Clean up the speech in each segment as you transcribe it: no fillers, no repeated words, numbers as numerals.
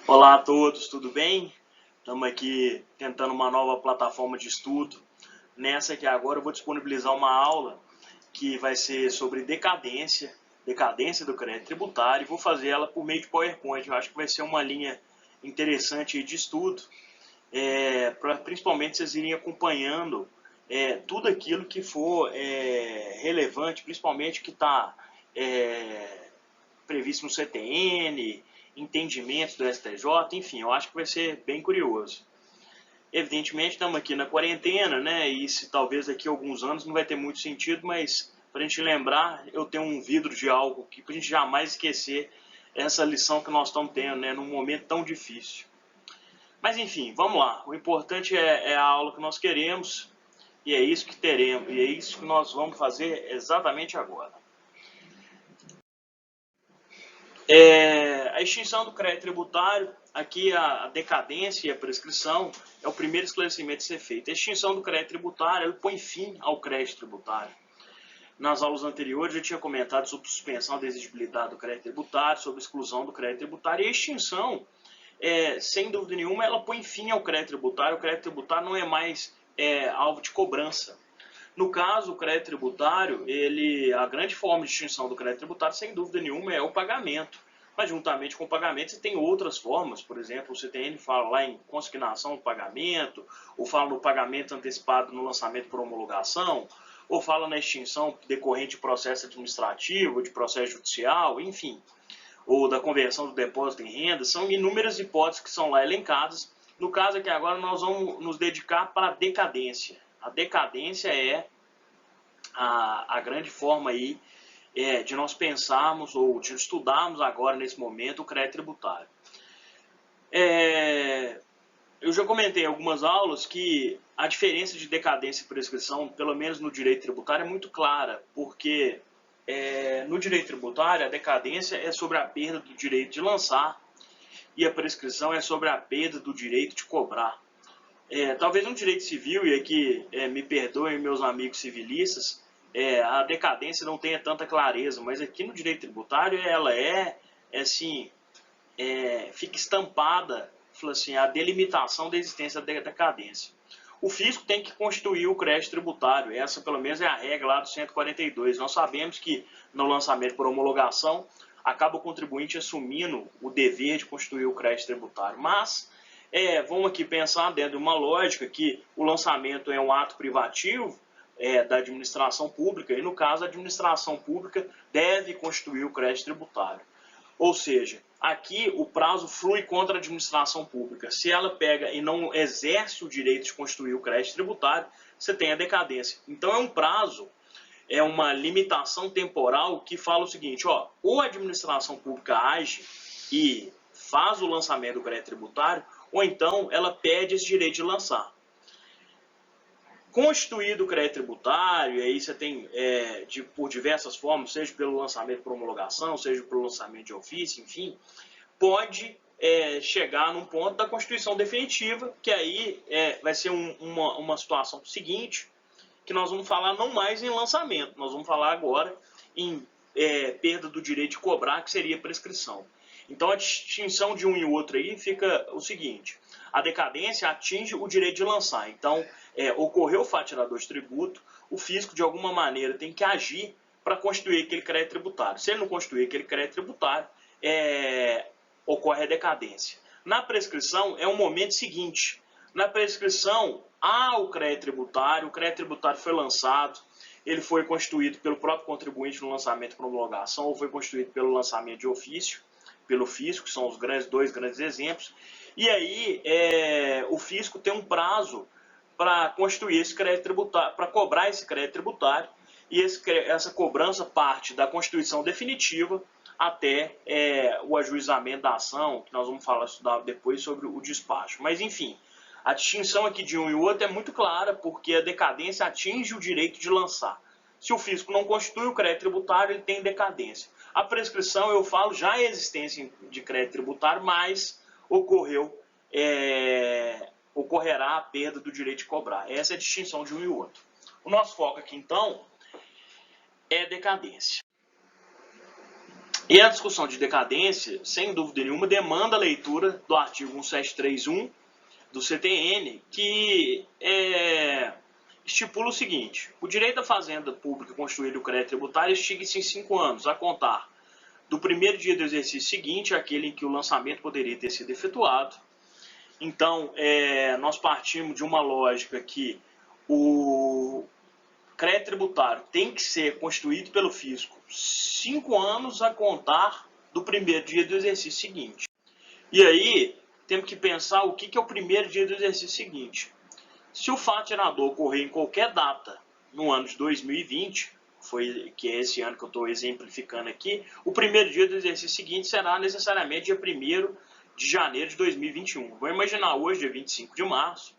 Olá a todos, tudo bem? Estamos aqui tentando uma nova plataforma de estudo. Nessa aqui agora eu vou disponibilizar uma aula que vai ser sobre decadência do crédito tributário, e vou fazer ela por meio de PowerPoint. Eu acho que vai ser uma linha interessante de estudo, para principalmente vocês irem acompanhando tudo aquilo que for relevante, principalmente que está previsto no CTN, entendimentos do STJ, enfim, eu acho que vai ser bem curioso. Evidentemente, estamos aqui na quarentena, né? E se talvez daqui a alguns anos não vai ter muito sentido, mas para a gente lembrar, eu tenho um vidro de álcool aqui para a gente jamais esquecer essa lição que nós estamos tendo, né? Num momento tão difícil. Mas enfim, vamos lá. O importante é a aula que nós queremos e é isso que teremos, e é isso que nós vamos fazer exatamente agora. A extinção do crédito tributário, aqui a decadência e a prescrição é o primeiro esclarecimento a ser feito. A extinção do crédito tributário, ela põe fim ao crédito tributário. Nas aulas anteriores eu tinha comentado sobre suspensão da exigibilidade do crédito tributário, sobre exclusão do crédito tributário, e a extinção, sem dúvida nenhuma, ela põe fim ao crédito tributário. O crédito tributário não é mais alvo de cobrança. No caso, o crédito tributário, a grande forma de extinção do crédito tributário, sem dúvida nenhuma, é o pagamento. Mas, juntamente com o pagamento, você tem outras formas. Por exemplo, o CTN fala lá em consignação do pagamento, ou fala no pagamento antecipado no lançamento por homologação, ou fala na extinção decorrente de processo administrativo, de processo judicial, enfim, ou da conversão do depósito em renda. São inúmeras hipóteses que são lá elencadas. No caso aqui agora, nós vamos nos dedicar para a decadência. A decadência é a grande forma aí de nós pensarmos ou de estudarmos agora, nesse momento, o crédito tributário. Eu já comentei em algumas aulas que a diferença de decadência e prescrição, pelo menos no direito tributário, é muito clara, porque no direito tributário a decadência é sobre a perda do direito de lançar e a prescrição é sobre a perda do direito de cobrar. Talvez no direito civil, e aqui me perdoem meus amigos civilistas, a decadência não tenha tanta clareza, mas aqui no direito tributário ela assim, fica estampada, assim, a delimitação da existência da decadência. O fisco tem que constituir o crédito tributário, essa pelo menos é a regra lá do 142. Nós sabemos que no lançamento por homologação acaba o contribuinte assumindo o dever de constituir o crédito tributário, mas vamos aqui pensar dentro de uma lógica que o lançamento é um ato privativo da administração pública, e no caso a administração pública deve constituir o crédito tributário. Ou seja, aqui o prazo flui contra a administração pública. Se ela pega e não exerce o direito de constituir o crédito tributário, você tem a decadência. Então é um prazo, é uma limitação temporal que fala o seguinte, ou a administração pública age e faz o lançamento do crédito tributário, ou então ela perde esse direito de lançar. Constituído o crédito tributário, e aí você tem por diversas formas, seja pelo lançamento por homologação, seja pelo lançamento de ofício, enfim, pode chegar num ponto da constituição definitiva, que aí vai ser uma situação seguinte, que nós vamos falar não mais em lançamento, nós vamos falar agora em perda do direito de cobrar, que seria prescrição. Então a distinção de um e outro aí fica o seguinte: a decadência atinge o direito de lançar. Então, ocorreu o fatirador de tributo, o fisco de alguma maneira tem que agir para constituir aquele crédito tributário. Se ele não constituir aquele crédito tributário, ocorre a decadência. Na prescrição é o momento seguinte. Na prescrição há o crédito tributário foi lançado, ele foi constituído pelo próprio contribuinte no lançamento por homologação, ou foi constituído pelo lançamento de ofício, pelo fisco, que são os dois grandes exemplos, e aí o fisco tem um prazo para constituir esse crédito tributário, para cobrar esse crédito tributário, e essa cobrança parte da constituição definitiva até o ajuizamento da ação, que nós vamos estudar depois sobre o despacho. Mas enfim, a distinção aqui de um e outro é muito clara, porque a decadência atinge o direito de lançar. Se o fisco não constitui o crédito tributário, ele tem decadência. A prescrição, eu falo, já é existência de crédito tributário, mas ocorrerá a perda do direito de cobrar. Essa é a distinção de um e outro. O nosso foco aqui, então, é decadência. E a discussão de decadência, sem dúvida nenhuma, demanda a leitura do artigo 1731 do CTN, que estipula o seguinte: o direito da fazenda pública constituído o crédito tributário extingue-se em 5 anos, a contar do primeiro dia do exercício seguinte, aquele em que o lançamento poderia ter sido efetuado. Então, nós partimos de uma lógica que o crédito tributário tem que ser constituído pelo fisco 5 anos a contar do primeiro dia do exercício seguinte. E aí, temos que pensar o que é o primeiro dia do exercício seguinte. Se o fato gerador ocorrer em qualquer data no ano de 2020, que é esse ano que eu estou exemplificando aqui, o primeiro dia do exercício seguinte será necessariamente dia 1º de janeiro de 2021. Vou imaginar hoje, dia 25 de março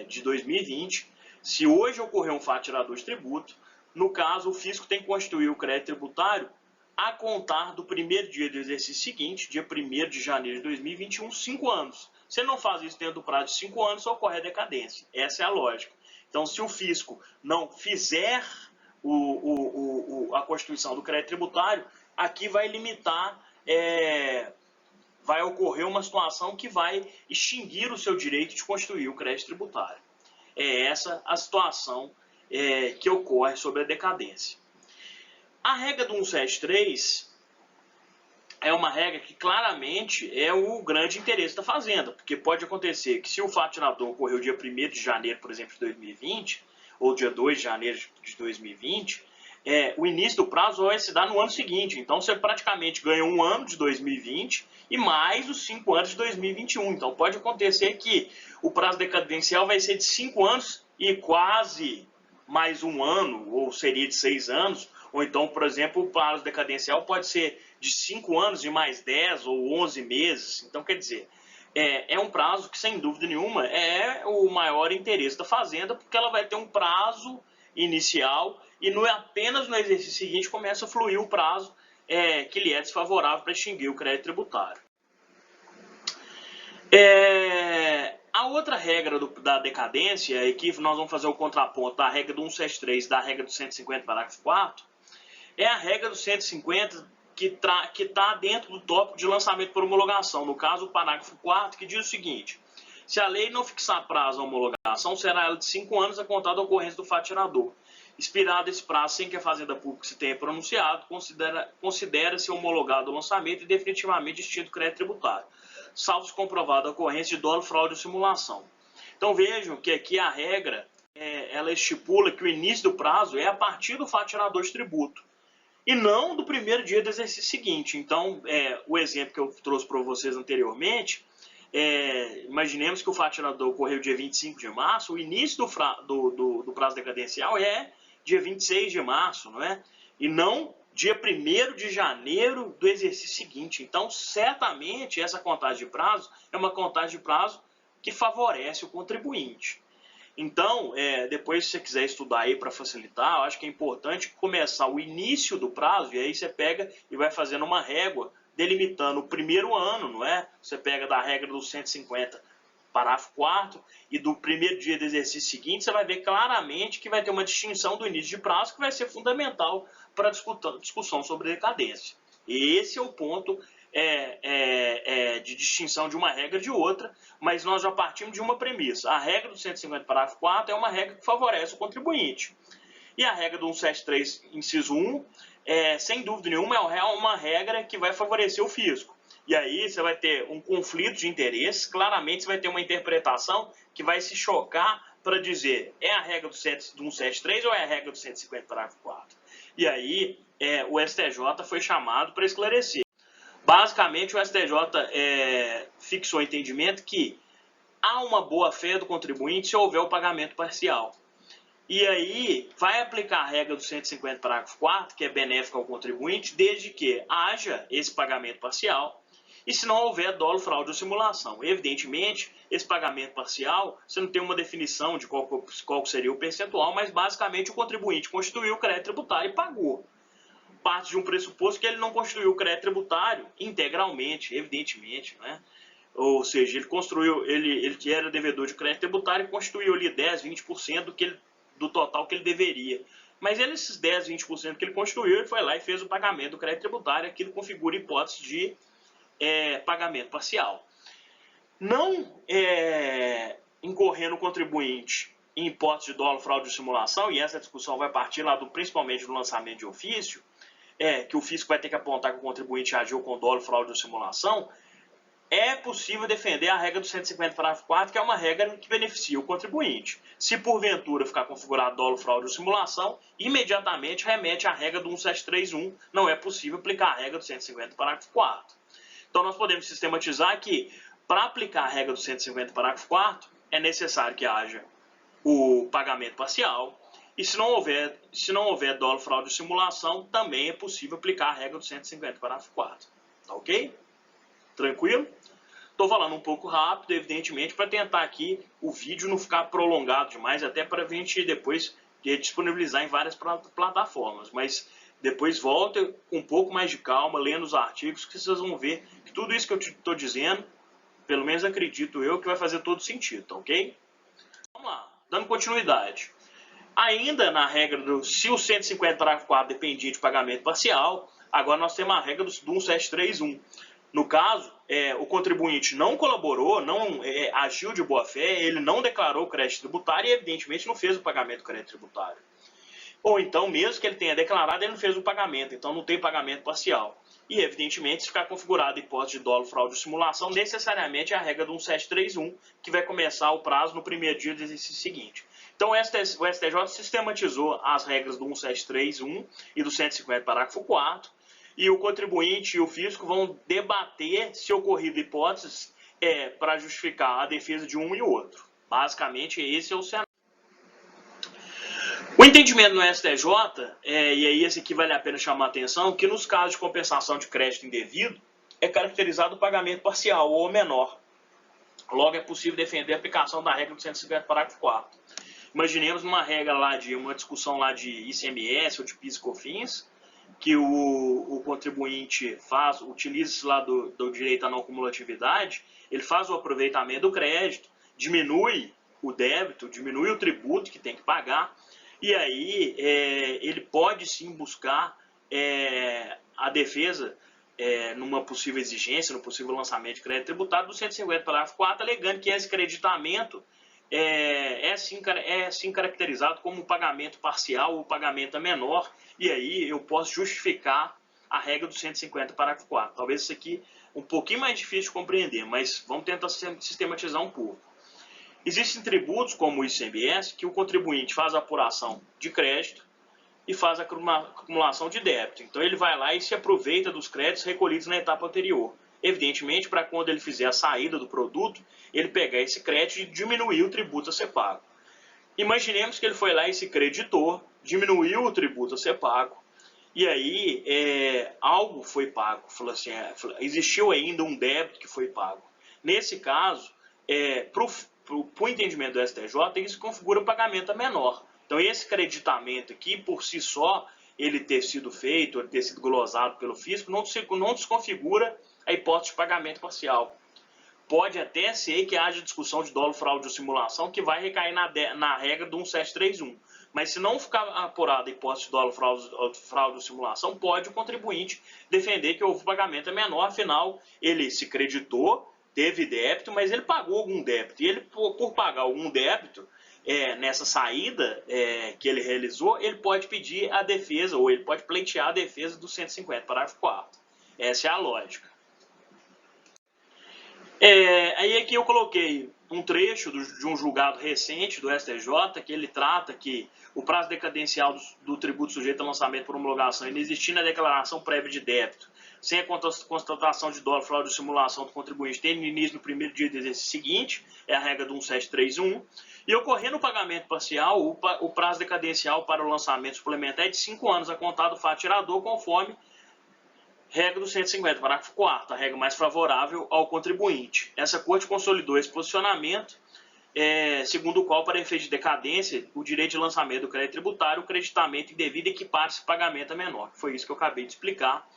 de 2020, se hoje ocorrer um fato gerador de tributo, no caso, o fisco tem que constituir o crédito tributário a contar do primeiro dia do exercício seguinte, dia 1º de janeiro de 2021, 5 anos. Se ele não faz isso dentro do prazo de 5 anos, ocorre a decadência. Essa é a lógica. Então, se o fisco não fizer a constituição do crédito tributário, aqui vai limitar, vai ocorrer uma situação que vai extinguir o seu direito de constituir o crédito tributário. É essa a situação que ocorre sobre a decadência. A regra do 173 é uma regra que claramente é o grande interesse da fazenda, porque pode acontecer que se o fato gerador ocorreu dia 1º de janeiro, por exemplo, de 2020, ou dia 2 de janeiro de 2020, o início do prazo vai se dar no ano seguinte. Então você praticamente ganha um ano de 2020 e mais os 5 anos de 2021. Então pode acontecer que o prazo decadencial vai ser de 5 anos e quase mais um ano, ou seria de 6 anos, ou então, por exemplo, o prazo decadencial pode ser de 5 anos e mais 10 ou 11 meses. Então, quer dizer, é um prazo que, sem dúvida nenhuma, é o maior interesse da fazenda, porque ela vai ter um prazo inicial e apenas no exercício seguinte começa a fluir o prazo que lhe é desfavorável para extinguir o crédito tributário. A outra regra da decadência, e que nós vamos fazer o contraponto da regra do 173 da regra do 150, parágrafo 4, é a regra do 150 que está dentro do tópico de lançamento por homologação. No caso, o parágrafo 4, que diz o seguinte: se a lei não fixar prazo à homologação, será ela de 5 anos a contar da ocorrência do fato gerador. Expirado esse prazo sem que a Fazenda Pública se tenha pronunciado, considera-se homologado o lançamento e definitivamente extinto o crédito tributário, salvo se comprovada a ocorrência de dolo, fraude ou simulação. Então vejam que aqui a regra, ela estipula que o início do prazo é a partir do fato gerador de tributo, e não do primeiro dia do exercício seguinte. Então, o exemplo que eu trouxe para vocês anteriormente, imaginemos que o fato gerador ocorreu dia 25 de março, o início do prazo decadencial é dia 26 de março, não é? E não dia 1º de janeiro do exercício seguinte. Então, certamente, essa contagem de prazo é uma contagem de prazo que favorece o contribuinte. Então, depois se você quiser estudar aí para facilitar, eu acho que é importante começar o início do prazo, e aí você pega e vai fazendo uma régua delimitando o primeiro ano, não é? Você pega da regra do 150, parágrafo 4, e do primeiro dia do exercício seguinte, você vai ver claramente que vai ter uma distinção do início de prazo que vai ser fundamental para a discussão sobre decadência. E esse é o ponto de distinção de uma regra de outra, mas nós já partimos de uma premissa. A regra do 150, parágrafo 4, é uma regra que favorece o contribuinte. E a regra do 173, inciso 1, sem dúvida nenhuma, é uma regra que vai favorecer o fisco. E aí você vai ter um conflito de interesses, claramente você vai ter uma interpretação que vai se chocar para dizer, é a regra do 173 ou é a regra do 150, parágrafo 4? E aí o STJ foi chamado para esclarecer. Basicamente, o STJ fixou o entendimento que há uma boa-fé do contribuinte se houver o pagamento parcial. E aí, vai aplicar a regra do 150, parágrafo 4, que é benéfica ao contribuinte, desde que haja esse pagamento parcial e se não houver dolo, fraude ou simulação. Evidentemente, esse pagamento parcial, você não tem uma definição de qual seria o percentual, mas basicamente o contribuinte constituiu o crédito tributário e pagou. Parte de um pressuposto que ele não constituiu o crédito tributário integralmente, evidentemente, né? Ou seja, ele era devedor de crédito tributário e constituiu ali 10, 20% do total que ele deveria. mas esses 10, 20% que ele constituiu, ele foi lá e fez o pagamento do crédito tributário, aquilo configura hipótese de pagamento parcial. Não incorrendo o contribuinte em hipótese de dolo, fraude ou simulação, e essa discussão vai partir lá principalmente do lançamento de ofício, que o fisco vai ter que apontar que o contribuinte agiu com dolo, fraude ou simulação, é possível defender a regra do 150, parágrafo 4, que é uma regra que beneficia o contribuinte. Se porventura ficar configurado dolo, fraude ou simulação, imediatamente remete à regra do 1731, não é possível aplicar a regra do 150, parágrafo 4. Então nós podemos sistematizar que, para aplicar a regra do 150, parágrafo 4, é necessário que haja o pagamento parcial, e se não houver dolo, fraude ou simulação, também é possível aplicar a regra do 150, parágrafo 4. Tá ok? Tranquilo? Estou falando um pouco rápido, evidentemente, para tentar aqui o vídeo não ficar prolongado demais, até para a gente depois disponibilizar em várias plataformas. Mas depois volta com um pouco mais de calma, lendo os artigos, que vocês vão ver que tudo isso que eu estou dizendo, pelo menos acredito eu, que vai fazer todo sentido, tá ok? Vamos lá, dando continuidade. Ainda na regra do, se o 150 parágrafo 4 dependia de pagamento parcial, agora nós temos a regra do 1731. No caso, o contribuinte não colaborou, não agiu de boa fé, ele não declarou crédito tributário e evidentemente não fez o pagamento do crédito tributário. Ou então, mesmo que ele tenha declarado, ele não fez o pagamento, então não tem pagamento parcial. E evidentemente, se ficar configurada a hipótese de dolo, fraude ou simulação, necessariamente é a regra do 1731, que vai começar o prazo no primeiro dia do exercício seguinte. Então o STJ sistematizou as regras do 1731 e do 150, parágrafo 4, e o contribuinte e o fisco vão debater se ocorrido hipóteses para justificar a defesa de um e outro. Basicamente, esse é o cenário. O entendimento no STJ, e aí esse aqui vale a pena chamar a atenção, que nos casos de compensação de crédito indevido, é caracterizado o pagamento parcial ou menor. Logo, é possível defender a aplicação da regra do 150, parágrafo 4. Imaginemos uma discussão lá de ICMS ou de PIS e COFINS, que o contribuinte utiliza-se lá do direito à não cumulatividade, ele faz o aproveitamento do crédito, diminui o débito, diminui o tributo que tem que pagar, e aí ele pode sim buscar a defesa numa possível exigência, no possível lançamento de crédito tributário do 150, parágrafo 4, alegando que esse creditamento é sim caracterizado como um pagamento parcial ou pagamento menor, e aí eu posso justificar a regra do 150, parágrafo 4. Talvez isso aqui um pouquinho mais difícil de compreender, mas vamos tentar sistematizar um pouco. Existem tributos, como o ICMS, que o contribuinte faz a apuração de crédito e faz a acumulação de débito. Então ele vai lá e se aproveita dos créditos recolhidos na etapa anterior. Evidentemente, para quando ele fizer a saída do produto, ele pegar esse crédito e diminuir o tributo a ser pago. Imaginemos que ele foi lá e se creditou, diminuiu o tributo a ser pago, e aí algo foi pago. Falou assim, existiu ainda um débito que foi pago. Nesse caso, para o entendimento do STJ, isso configura o pagamento a menor. Então esse creditamento aqui, por si só, ele ter sido feito, ele ter sido glosado pelo fisco, não desconfigura a hipótese de pagamento parcial. Pode até ser que haja discussão de dolo, fraude ou simulação que vai recair na regra do 1731. Mas se não ficar apurada a hipótese de dolo, fraude ou simulação, pode o contribuinte defender que houve pagamento menor, afinal ele se creditou, teve débito, mas ele pagou algum débito. E ele, por pagar algum débito, nessa saída que ele realizou, ele pode pedir a defesa, ou ele pode pleitear a defesa do 150, parágrafo 4. Essa é a lógica. Aí aqui eu coloquei um trecho de um julgado recente do STJ, que ele trata que o prazo decadencial do tributo sujeito a lançamento por homologação inexistindo a declaração prévia de débito, sem a constatação de dolo, fraude ou simulação do contribuinte tendo início no primeiro dia do exercício seguinte, é a regra do 1731, e ocorrendo o pagamento parcial, o prazo decadencial para o lançamento suplementar é de 5 anos a contar do fato tirador, conforme regra do 150, parágrafo 4º, a regra mais favorável ao contribuinte. Essa corte consolidou esse posicionamento, segundo o qual, para efeito de decadência, o direito de lançamento do crédito tributário, o creditamento indevido equipara-se pagamento a menor. Foi isso que eu acabei de explicar.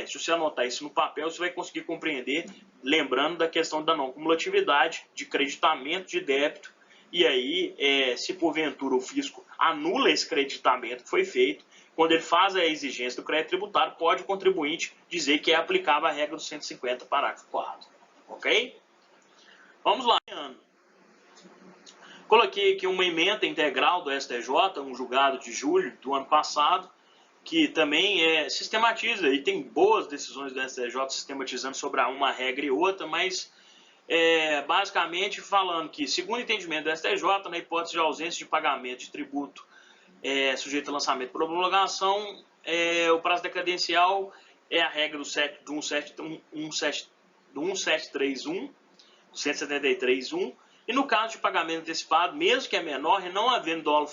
Se você anotar isso no papel, você vai conseguir compreender, lembrando da questão da não cumulatividade, de creditamento de débito, e aí, se porventura o fisco anula esse creditamento que foi feito, quando ele faz a exigência do crédito tributário, pode o contribuinte dizer que é aplicável a regra do 150, parágrafo 4º. Ok? Vamos lá. Coloquei aqui uma emenda integral do STJ, um julgado de julho do ano passado, que também sistematiza, e tem boas decisões do STJ sistematizando sobre uma regra e outra, mas basicamente falando que, segundo o entendimento do STJ, na hipótese de ausência de pagamento de tributo sujeito a lançamento por promulgação, o prazo decadencial é a regra do 173.1, e no caso de pagamento antecipado, mesmo que é menor, e não havendo dolo ou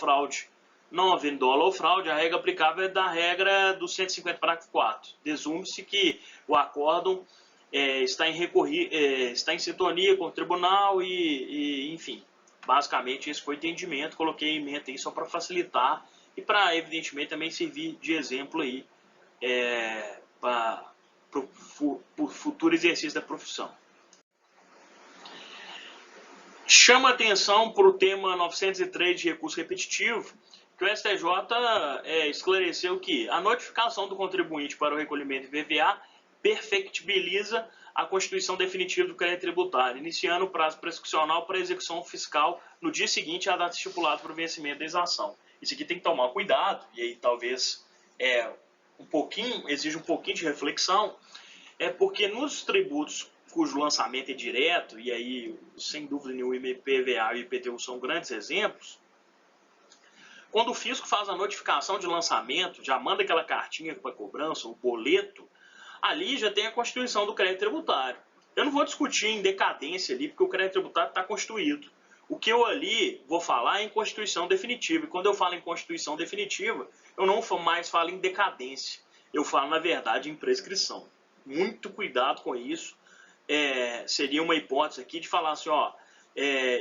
fraude, a regra aplicável é da regra do 150, parágrafo 4º. Desume-se que o acórdão está em sintonia com o tribunal e enfim, basicamente esse foi o entendimento. Coloquei em mente aí só para facilitar e para, evidentemente, também servir de exemplo aí para o futuro exercício da profissão. Chama atenção para o tema 903 de recurso repetitivo, que o STJ esclareceu que a notificação do contribuinte para o recolhimento de IPVA perfectibiliza a constituição definitiva do crédito tributário, iniciando o prazo prescricional para execução fiscal no dia seguinte à data estipulada para o vencimento da exação. Isso aqui tem que tomar cuidado, e aí talvez exija um pouquinho de reflexão, porque nos tributos cujo lançamento é direto, e aí, sem dúvida nenhuma, o IPVA e o IPTU são grandes exemplos, quando o fisco faz a notificação de lançamento, já manda aquela cartinha para cobrança, o boleto, ali já tem a constituição do crédito tributário. Eu não vou discutir em decadência ali, porque o crédito tributário está constituído. O que eu ali vou falar é em constituição definitiva, e quando eu falo em constituição definitiva, eu não mais falo em decadência, eu falo, na verdade, em prescrição. Muito cuidado com isso. Seria uma hipótese aqui de falar assim,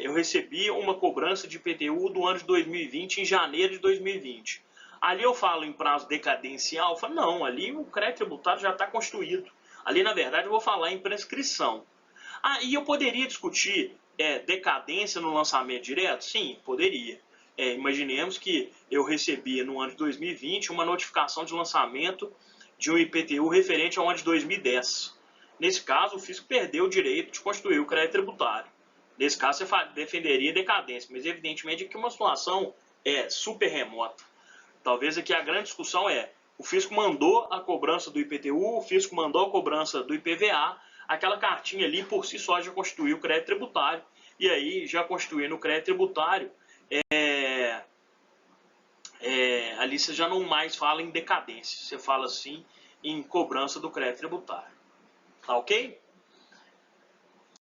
eu recebi uma cobrança de IPTU do ano de 2020 em janeiro de 2020. Ali eu falo em prazo decadencial, eu falo, não, ali o crédito tributário já está constituído. Ali, na verdade, eu vou falar em prescrição. E eu poderia discutir decadência no lançamento direto? Sim, poderia. Imaginemos que eu recebia no ano de 2020 uma notificação de lançamento de um IPTU referente ao ano de 2010. Nesse caso, o fisco perdeu o direito de constituir o crédito tributário. Nesse caso, você defenderia decadência, mas evidentemente aqui uma situação super remota. Talvez aqui a grande discussão o fisco mandou a cobrança do IPTU, o fisco mandou a cobrança do IPVA, aquela cartinha ali por si só já constituiu o crédito tributário, e aí já constituindo o crédito tributário, ali você já não mais fala em decadência, você fala assim em cobrança do crédito tributário. Tá ok?